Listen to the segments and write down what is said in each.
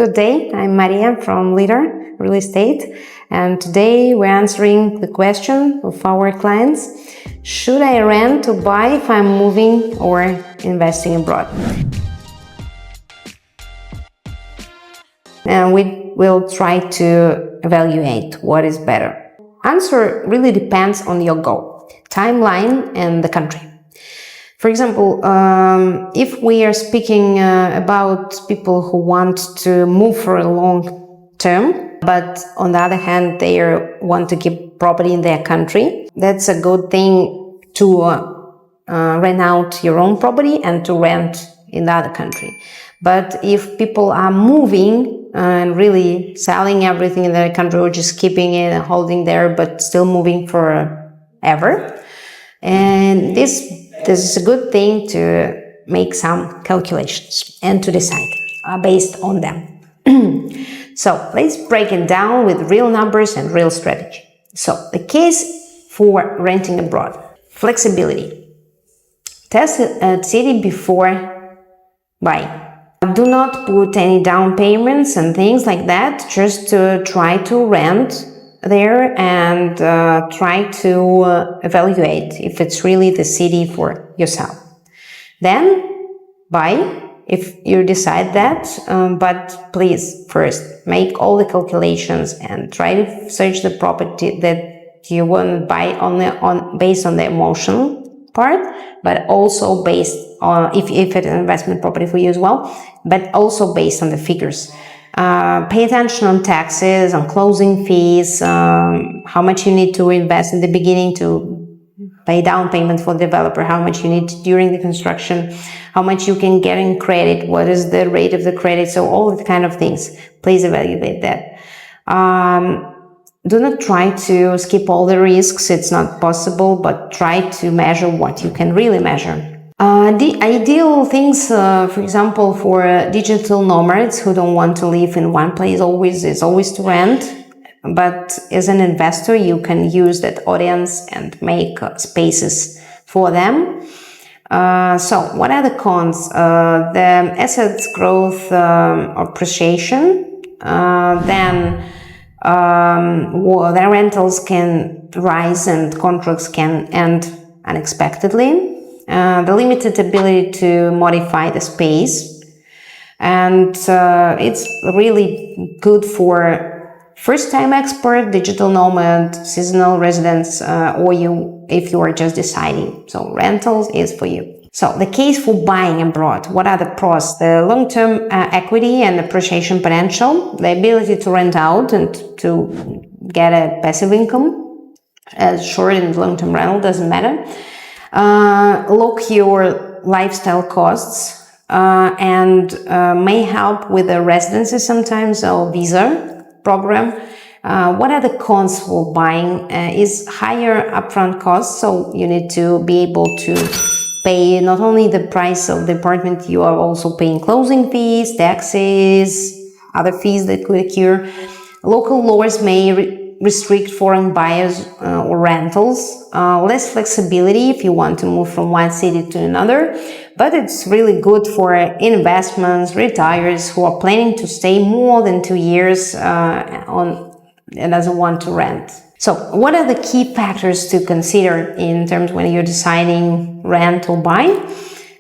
Good day, I'm Maria from Leader Real Estate, and today we're answering the question of our clients: should I rent or buy if I'm moving or investing abroad? And we will try to evaluate what is better. Answer really depends on your goal, timeline, and the country. For example, if we are speaking about people who want to move for a long term, but on the other hand, they want to keep property in their country, that's a good thing to rent out your own property and to rent in the other country. But if people are moving and really selling everything in their country, or just keeping it and holding there, but still moving forever, and this is a good thing to make some calculations and to decide based on them. So let's break it down with real numbers and real strategy. So the case for renting abroad: flexibility. Test a city before buying. Do not put any down payments and things like that, just to try to rent there and try to evaluate if it's really the city for yourself. Then buy if you decide that, but please first make all the calculations and try to search the property that you want to buy based on the emotional part, but also based on if it's an investment property for you as well, but also based on the figures. Pay attention on taxes, on closing fees, how much you need to invest in the beginning to pay down payment for the developer, how much you need during the construction, how much you can get in credit, what is the rate of the credit, so all the kind of things. Please evaluate that. Do not try to skip all the risks, it's not possible, but try to measure what you can really measure. The ideal things, for example, for digital nomads who don't want to live in one place is always to rent. But as an investor, you can use that audience and make spaces for them. So what are the cons? The assets growth appreciation, then the rentals can rise and contracts can end unexpectedly. The limited ability to modify the space, and it's really good for first-time expert, digital nomad, seasonal residents, or if you are just deciding. So rentals is for you. So the case for buying abroad: what are the pros? The long-term equity and appreciation potential, the ability to rent out and to get a passive income, short and long-term rental doesn't matter. Lock your lifestyle costs and may help with the residency sometimes or visa program. What are the cons for buying? Is higher upfront costs, so you need to be able to pay not only the price of the apartment, you are also paying closing fees, taxes, other fees that could occur. Local laws may restrict foreign buyers or rentals, less flexibility if you want to move from one city to another, but it's really good for investments, retirees who are planning to stay more than 2 years and doesn't want to rent. So what are the key factors to consider in terms when you're deciding rent or buy?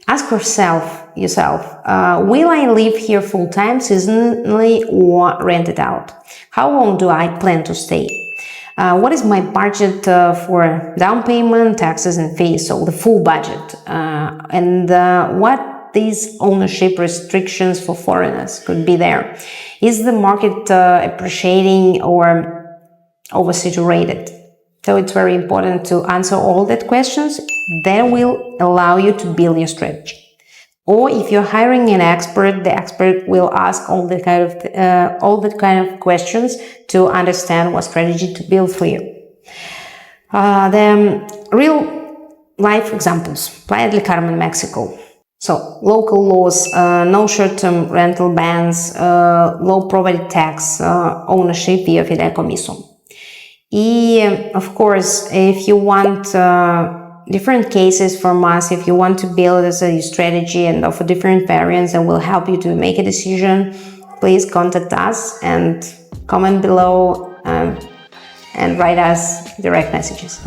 Ask yourself, will I live here full-time, seasonally, or rent it out? How long do I plan to stay? What is my budget for down payment, taxes, and fees? So the full budget. And what these ownership restrictions for foreigners could be there? Is the market appreciating or oversaturated? So it's very important to answer all that questions. That will allow you to build your strategy. Or if you're hiring an expert, the expert will ask all the kind of questions to understand what strategy to build for you. The real life examples: Playa del Carmen, Mexico. So local laws, no short-term rental bans, low property tax, ownership via fideicomiso. Of course, if you want different cases from us, if you want to build as a strategy and offer different variants that will help you to make a decision, please contact us and comment below and write us direct messages.